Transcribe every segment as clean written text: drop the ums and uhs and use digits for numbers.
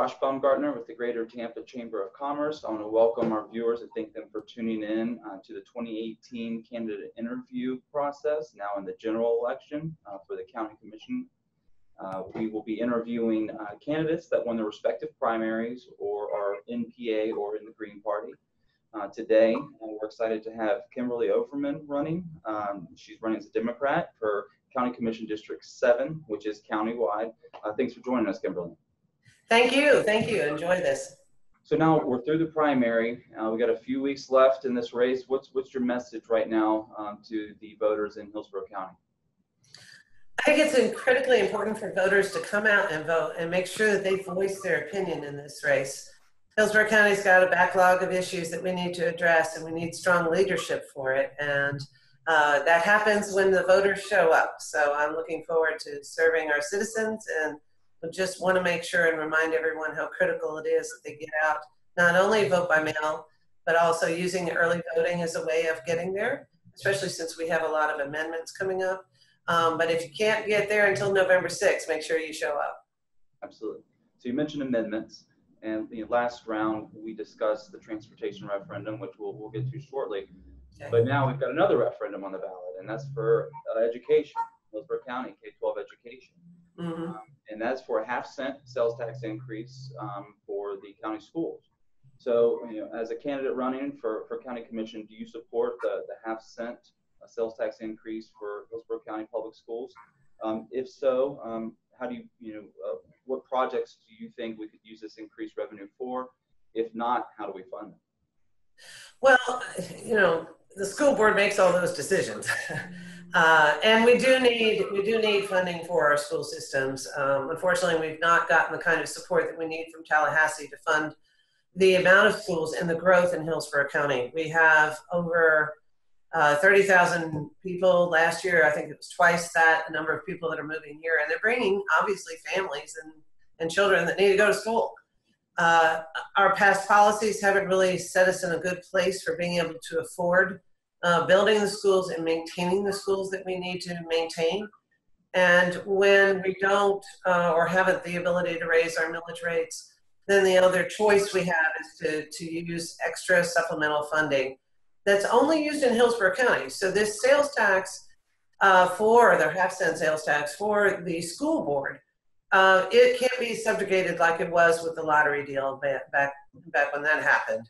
Josh Baumgartner with the Greater Tampa Chamber of Commerce. I want to welcome our viewers and thank them for tuning in to the 2018 candidate interview process, now in the general election for the County Commission. We will be interviewing candidates that won their respective primaries or are in PA or in the Green Party. Today, we're excited to have Kimberly Overman running. She's running as a Democrat for County Commission District 7, which is countywide. Thanks for joining us, Kimberly. Thank you. Thank you. Enjoy this. So now we're through the primary. We got a few weeks left in this race. What's your message right now to the voters in Hillsborough County? I think it's critically important for voters to come out and vote and make sure that they voice their opinion in this race. Hillsborough County's got a backlog of issues that we need to address, and we need strong leadership for it. And that happens when the voters show up. So I'm looking forward to serving our citizens, and just want to make sure and remind everyone how critical it is that they get out, not only vote by mail, but also using early voting as a way of getting there, especially since we have a lot of amendments coming up. But if you can't get there until November 6th, make sure you show up. Absolutely. So you mentioned amendments, and last round we discussed the transportation referendum, which we'll get to shortly. Okay. But now we've got another referendum on the ballot, and that's for education, Hillsborough County K-12 education. Mm-hmm. And that's for a half-cent sales tax increase for the county schools. So, as a candidate running for county commission, do you support the half-cent sales tax increase for Hillsborough County public schools? If so, how do you, what projects do you think we could use this increased revenue for? If not, how do we fund them? Well, the school board makes all those decisions. And we do need funding for our school systems. Unfortunately, we've not gotten the kind of support that we need from Tallahassee to fund the amount of schools and the growth in Hillsborough County. We have over 30,000 people last year. I think it was twice that number of people that are moving here, and they're bringing obviously families and children that need to go to school. Our past policies haven't really set us in a good place for being able to afford building the schools and maintaining the schools that we need to maintain. And when we don't or haven't the ability to raise our millage rates, then the other choice we have is to use extra supplemental funding that's only used in Hillsborough County. So this sales tax for their half-cent sales tax for the school board, it can't be subjugated like it was with the lottery deal back when that happened.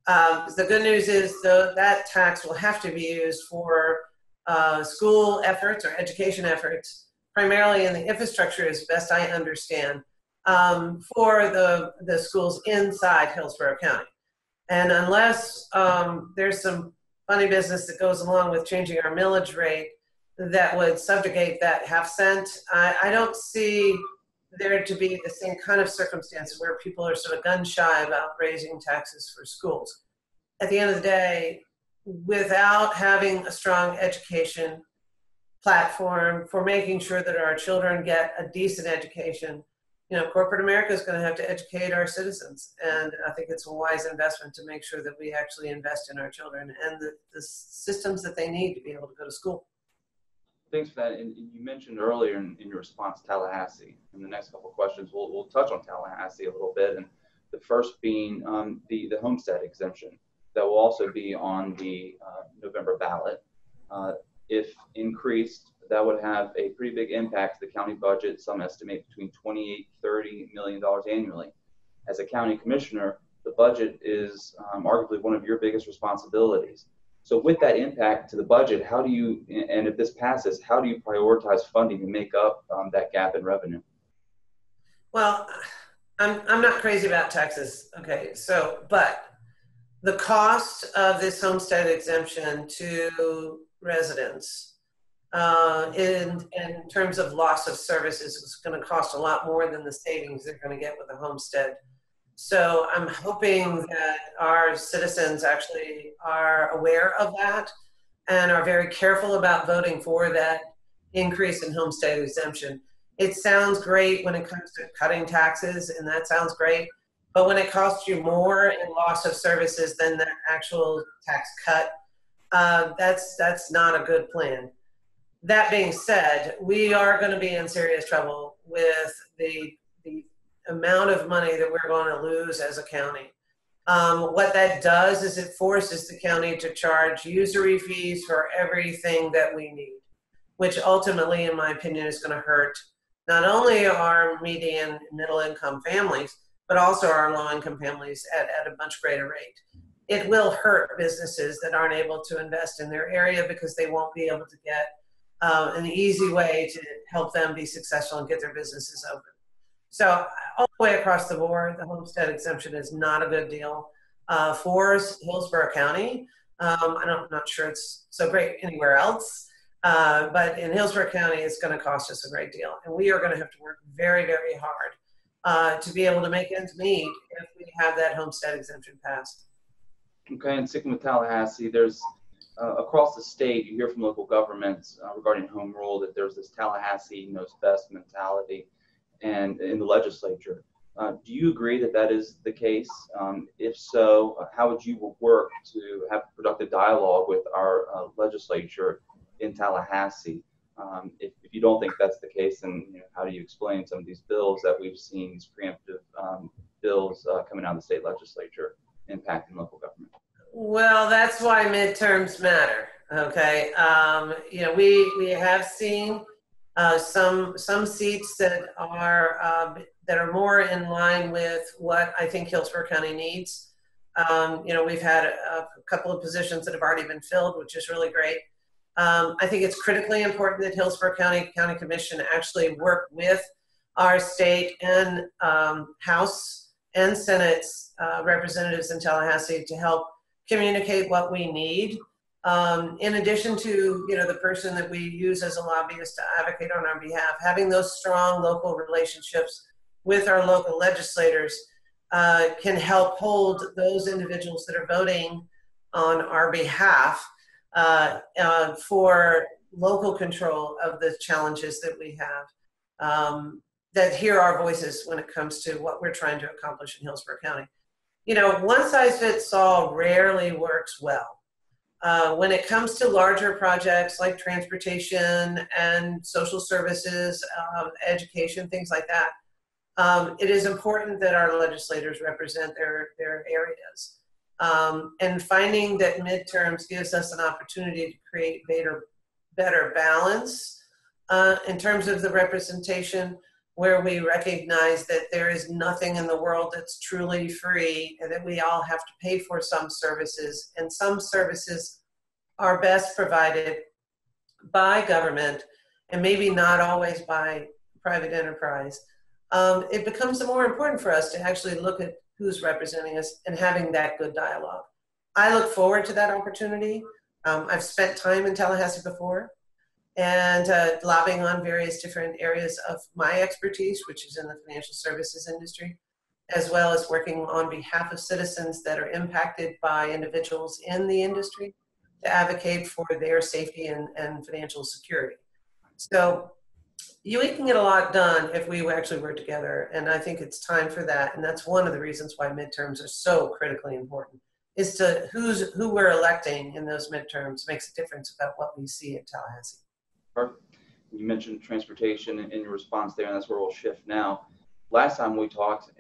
The good news is, though, that tax will have to be used for school efforts or education efforts, primarily in the infrastructure, as best I understand, for the schools inside Hillsborough County. And unless there's some funny business that goes along with changing our millage rate that would subjugate that half-cent, I don't see there to be the same kind of circumstances where people are sort of gun-shy about raising taxes for schools. At the end of the day, without having a strong education platform for making sure that our children get a decent education, corporate America is going to have to educate our citizens. And I think it's a wise investment to make sure that we actually invest in our children and the systems that they need to be able to go to school. Thanks for that. And you mentioned earlier in your response Tallahassee. In the next couple of questions, we'll touch on Tallahassee a little bit. And the first being the Homestead exemption that will also be on the November ballot. If increased, that would have a pretty big impact to the county budget. Some estimate between $28–30 million annually. As a county commissioner, the budget is arguably one of your biggest responsibilities. So with that impact to the budget, how do you, and if this passes, how do you prioritize funding to make up that gap in revenue? Well, I'm not crazy about taxes, okay? But the cost of this homestead exemption to residents in terms of loss of services is going to cost a lot more than the savings they're going to get with the homestead. So I'm hoping that our citizens actually are aware of that and are very careful about voting for that increase in homestead exemption. It sounds great when it comes to cutting taxes, and that sounds great. But when it costs you more in loss of services than the actual tax cut, that's not a good plan. That being said, we are going to be in serious trouble with the amount of money that we're going to lose as a county. What that does is it forces the county to charge usury fees for everything that we need, which ultimately, in my opinion, is going to hurt not only our median middle income families, but also our low income families at a much greater rate. It will hurt businesses that aren't able to invest in their area because they won't be able to get an easy way to help them be successful and get their businesses open. So all the way across the board, the homestead exemption is not a good deal for Hillsborough County. I'm not sure it's so great anywhere else, but in Hillsborough County, it's going to cost us a great deal. And we are going to have to work very, very hard to be able to make ends meet if we have that homestead exemption passed. Okay, and sticking with Tallahassee, there's across the state, you hear from local governments regarding home rule that there's this Tallahassee knows best mentality, and in the legislature. Do you agree that that is the case? If so, how would you work to have productive dialogue with our legislature in Tallahassee? If you don't think that's the case, then how do you explain some of these bills that we've seen, these preemptive bills coming out of the state legislature impacting local government? Well, that's why midterms matter. Okay, we have seen some seats that are more in line with what I think Hillsborough County needs. We've had a couple of positions that have already been filled, which is really great. I think it's critically important that Hillsborough County Commission actually work with our state and House and Senate representatives in Tallahassee to help communicate what we need. In addition to the person that we use as a lobbyist to advocate on our behalf, having those strong local relationships with our local legislators can help hold those individuals that are voting on our behalf for local control of the challenges that we have, that hear our voices when it comes to what we're trying to accomplish in Hillsborough County. One size fits all rarely works well. When it comes to larger projects like transportation and social services, education, things like that, it is important that our legislators represent their areas. And finding that midterms gives us an opportunity to create better balance in terms of the representation, where we recognize that there is nothing in the world that's truly free and that we all have to pay for some services, and some services are best provided by government and maybe not always by private enterprise. It becomes more important for us to actually look at who's representing us and having that good dialogue. I look forward to that opportunity. I've spent time in Tallahassee before, and lobbying on various different areas of my expertise, which is in the financial services industry, as well as working on behalf of citizens that are impacted by individuals in the industry to advocate for their safety and financial security. So we can get a lot done if we actually work together, and I think it's time for that, and that's one of the reasons why midterms are so critically important, is to who we're electing in those midterms makes a difference about what we see in Tallahassee. Perfect. You mentioned transportation in your response there, and that's where we'll shift now. Last time we talked,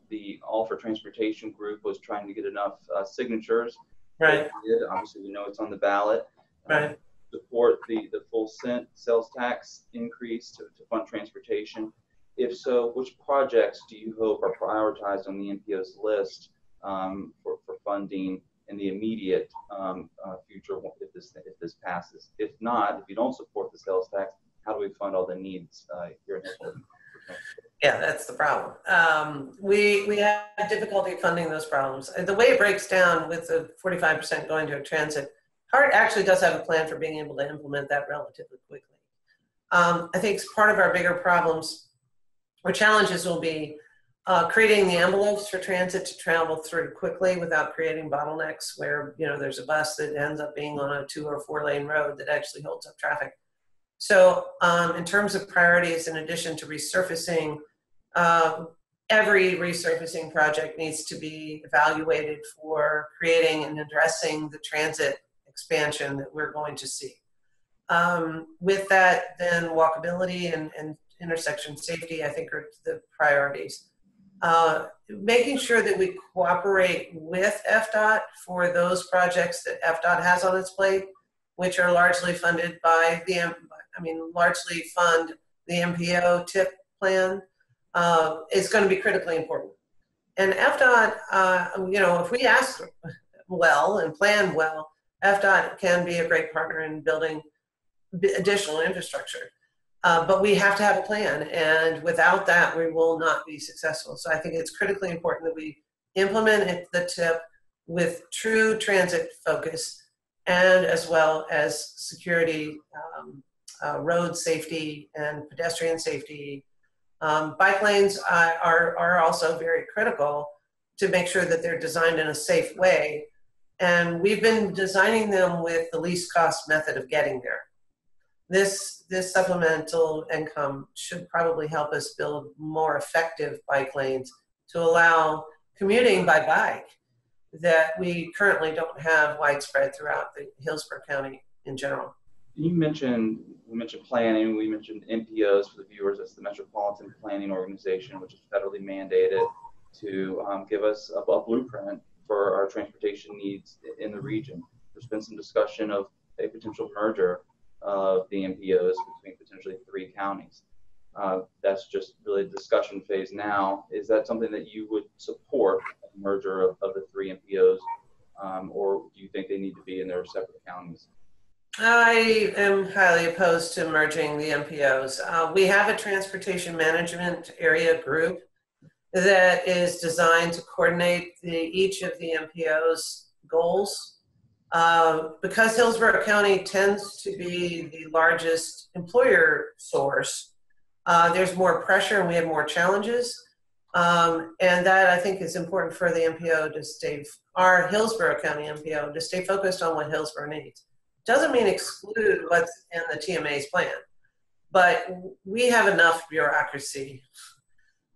the All for Transportation group was trying to get enough signatures. Right. Obviously, we know it's on the ballot. Right. Support the full cent sales tax increase to fund transportation. If so, which projects do you hope are prioritized on the NPO's list for funding in the immediate future if this passes? If not, if you don't support the sales tax, how do we fund all the needs here in Hillsborough? Yeah, that's the problem. We have difficulty funding those problems. And the way it breaks down with the 45% going to a transit, HART actually does have a plan for being able to implement that relatively quickly. I think part of our bigger problems or challenges will be creating the envelopes for transit to travel through quickly without creating bottlenecks where there's a bus that ends up being on a 2 or 4 lane road that actually holds up traffic. So in terms of priorities, in addition to resurfacing, every resurfacing project needs to be evaluated for creating and addressing the transit expansion that we're going to see. With that, then walkability and intersection safety, I think, are the priorities. making sure that we cooperate with FDOT for those projects that FDOT has on its plate, which are largely funded by largely fund the MPO TIP plan, is going to be critically important. And FDOT, if we ask well and plan well, FDOT can be a great partner in building additional infrastructure. But we have to have a plan, and without that, we will not be successful. So I think it's critically important that we implement the TIP with true transit focus, and as well as security, road safety, and pedestrian safety. Bike lanes are also very critical to make sure that they're designed in a safe way. And we've been designing them with the least cost method of getting there. This supplemental income should probably help us build more effective bike lanes to allow commuting by bike that we currently don't have widespread throughout the Hillsborough County in general. We mentioned planning, we mentioned MPOs for the viewers. That's the Metropolitan Planning Organization, which is federally mandated to give us a blueprint for our transportation needs in the region. There's been some discussion of a potential merger of the MPOs between potentially 3 counties. That's just really the discussion phase now. Is that something that you would support, a merger of the 3 MPOs, or do you think they need to be in their separate counties? I am highly opposed to merging the MPOs. We have a transportation management area group that is designed to coordinate each of the MPOs' goals. Because Hillsborough County tends to be the largest employer source, there's more pressure and we have more challenges. And that I think is important for the MPO to stay, our Hillsborough County MPO, to stay focused on what Hillsborough needs. Doesn't mean exclude what's in the TMA's plan, but we have enough bureaucracy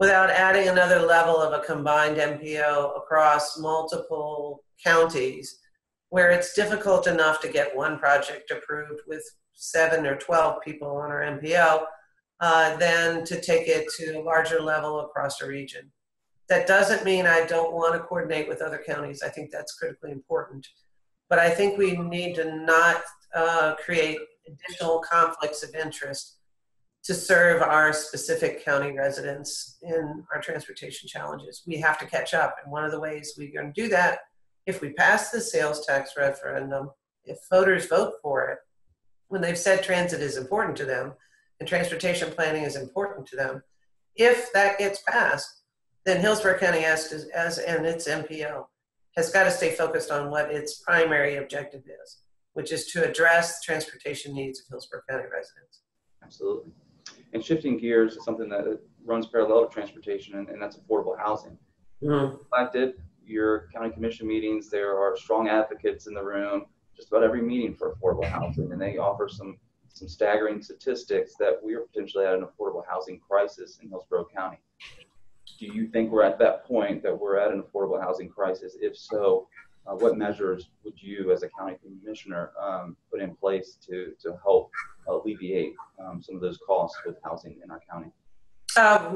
without adding another level of a combined MPO across multiple counties, where it's difficult enough to get one project approved with 7 or 12 people on our MPO, than to take it to a larger level across the region. That doesn't mean I don't want to coordinate with other counties. I think that's critically important. But I think we need to not create additional conflicts of interest to serve our specific county residents in our transportation challenges. We have to catch up. And one of the ways we're going to do that, if we pass the sales tax referendum, if voters vote for it, when they've said transit is important to them and transportation planning is important to them, if that gets passed, then Hillsborough County and its MPO has got to stay focused on what its primary objective is, which is to address the transportation needs of Hillsborough County residents. Absolutely. And shifting gears is something that runs parallel to transportation, and that's affordable housing. Reflected your county commission meetings, there are strong advocates in the room, just about every meeting for affordable housing, and they offer some staggering statistics that we are potentially at an affordable housing crisis in Hillsborough County. Do you think we're at that point that we're at an affordable housing crisis? If so, what measures would you as a county commissioner put in place to help alleviate some of those costs with housing in our county?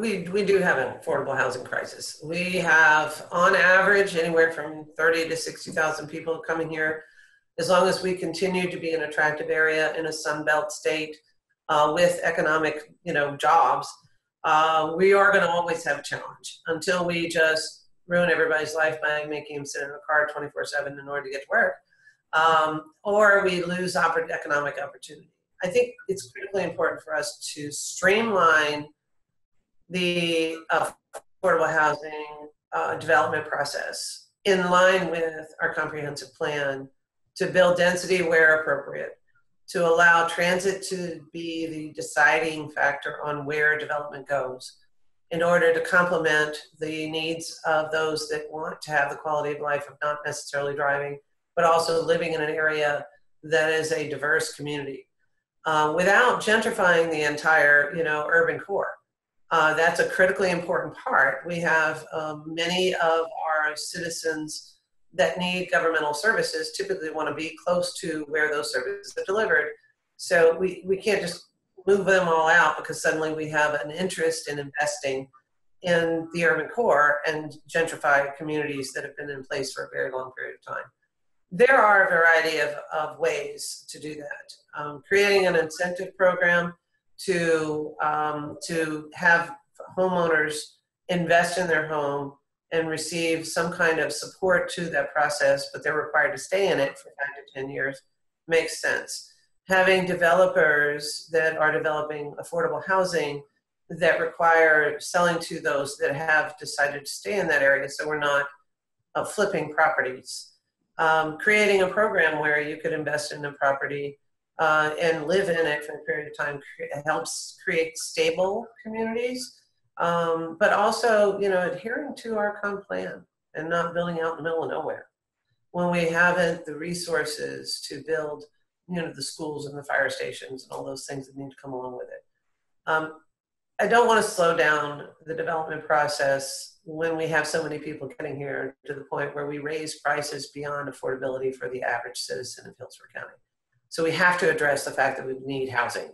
We do have an affordable housing crisis. We have, on average, anywhere from 30 to 60,000 people coming here. As long as we continue to be an attractive area in a Sunbelt state with economic, jobs, we are going to always have a challenge until we just ruin everybody's life by making them sit in a car 24/7 in order to get to work, or we lose economic opportunity. I think it's critically important for us to streamline the affordable housing development process in line with our comprehensive plan to build density where appropriate, to allow transit to be the deciding factor on where development goes in order to complement the needs of those that want to have the quality of life of not necessarily driving, but also living in an area that is a diverse community without gentrifying the entire, urban core. That's a critically important part. We have many of our citizens that need governmental services typically want to be close to where those services are delivered. So we can't just move them all out because suddenly we have an interest in investing in the urban core and gentrify communities that have been in place for a very long period of time. There are a variety of ways to do that. Creating an incentive program to have homeowners invest in their home and receive some kind of support to that process, but they're required to stay in it for 5 to 10 years, makes sense. Having developers that are developing affordable housing that require selling to those that have decided to stay in that area, so we're not flipping properties. Creating a program where you could invest in a property and live in it for a period of time helps create stable communities. But also, adhering to our comp plan and not building out in the middle of nowhere when we haven't the resources to build, the schools and the fire stations and all those things that need to come along with it. I don't want to slow down the development process when we have so many people getting here to the point where we raise prices beyond affordability for the average citizen of Hillsborough County. So we have to address the fact that we need housing.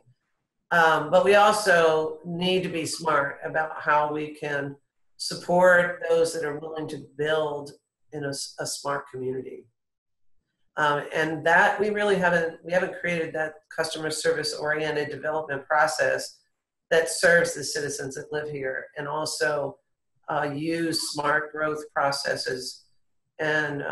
But we also need to be smart about how we can support those that are willing to build in a smart community. And that we haven't created that customer service oriented development process that serves the citizens that live here, and also use smart growth processes and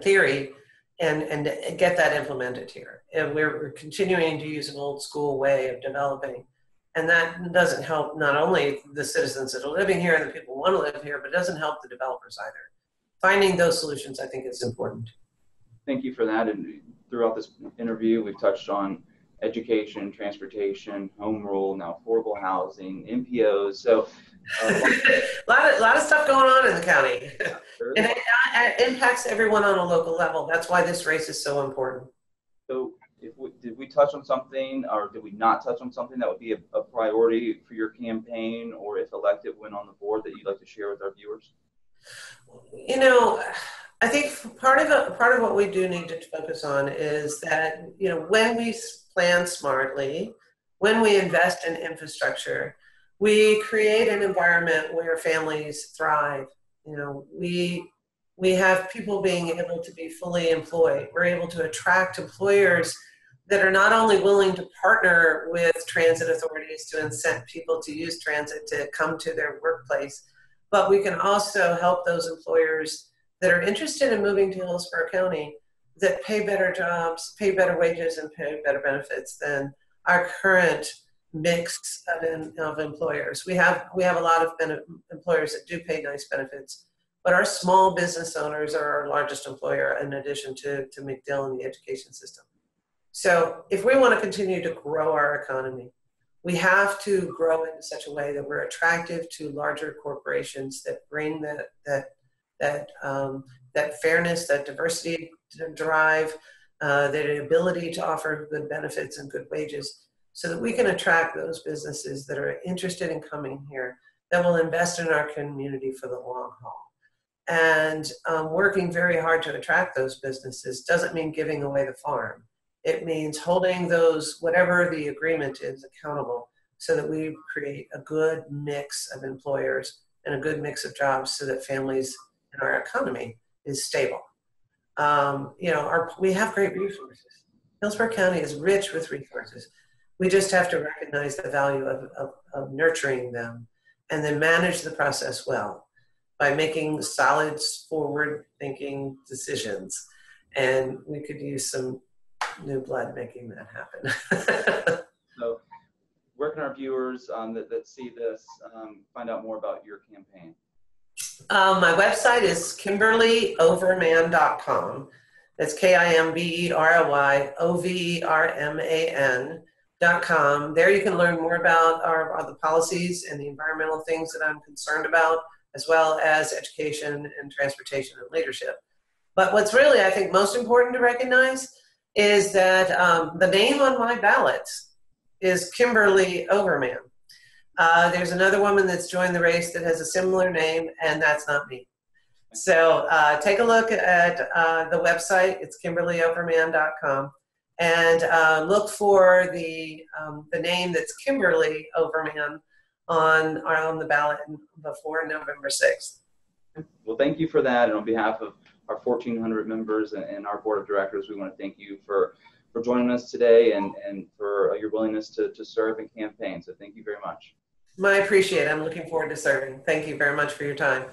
theory and get that implemented here. And we're continuing to use an old school way of developing. And that doesn't help not only the citizens that are living here and the people who want to live here, but it doesn't help the developers either. Finding those solutions, I think, is important. Thank you for that. And throughout this interview, we've touched on education, transportation, home rule, now affordable housing, MPOs. So a lot of stuff going on in the county. Yeah, sure. And it impacts everyone on a local level. That's why this race is so important. So did we touch on something, or did we not touch on something that would be a priority for your campaign, or if elected when on the board, that you'd like to share with our viewers? I think part of what we do need to focus on is that, when we plan smartly, when we invest in infrastructure, we create an environment where families thrive. We have people being able to be fully employed. We're able to attract employers that are not only willing to partner with transit authorities to incent people to use transit to come to their workplace, but we can also help those employers that are interested in moving to Hillsborough County that pay better jobs, pay better wages, and pay better benefits than our current mix of employers. We have a lot of employers that do pay nice benefits, but our small business owners are our largest employer in addition to McDill and the education system. So if we want to continue to grow our economy, we have to grow in such a way that we're attractive to larger corporations that bring that fairness, that diversity drive, that ability to offer good benefits and good wages, so that we can attract those businesses that are interested in coming here, that will invest in our community for the long haul. And working very hard to attract those businesses doesn't mean giving away the farm. It means holding those, whatever the agreement is, accountable, so that we create a good mix of employers and a good mix of jobs, so that families and our economy is stable. We have great resources. Hillsborough County is rich with resources. We just have to recognize the value of nurturing them, and then manage the process well by making solid, forward-thinking decisions. And we could use some new blood making that happen. So where can our viewers that see this find out more about your campaign? My website is KimberlyOverman.com. That's KimberlyOverman.com. There you can learn more about the policies and the environmental things that I'm concerned about, as well as education and transportation and leadership. But what's really, I think, most important to recognize is that the name on my ballot is Kimberly Overman. There's another woman that's joined the race that has a similar name, and that's not me. So take a look at the website. It's KimberlyOverman.com, and look for the name that's Kimberly Overman on the ballot before November 6th. Well, thank you for that. And on behalf of our 1,400 members and our board of directors, we want to thank you for joining us today and for your willingness to serve and campaign. So thank you very much. I appreciate it. I'm looking forward to serving. Thank you very much for your time.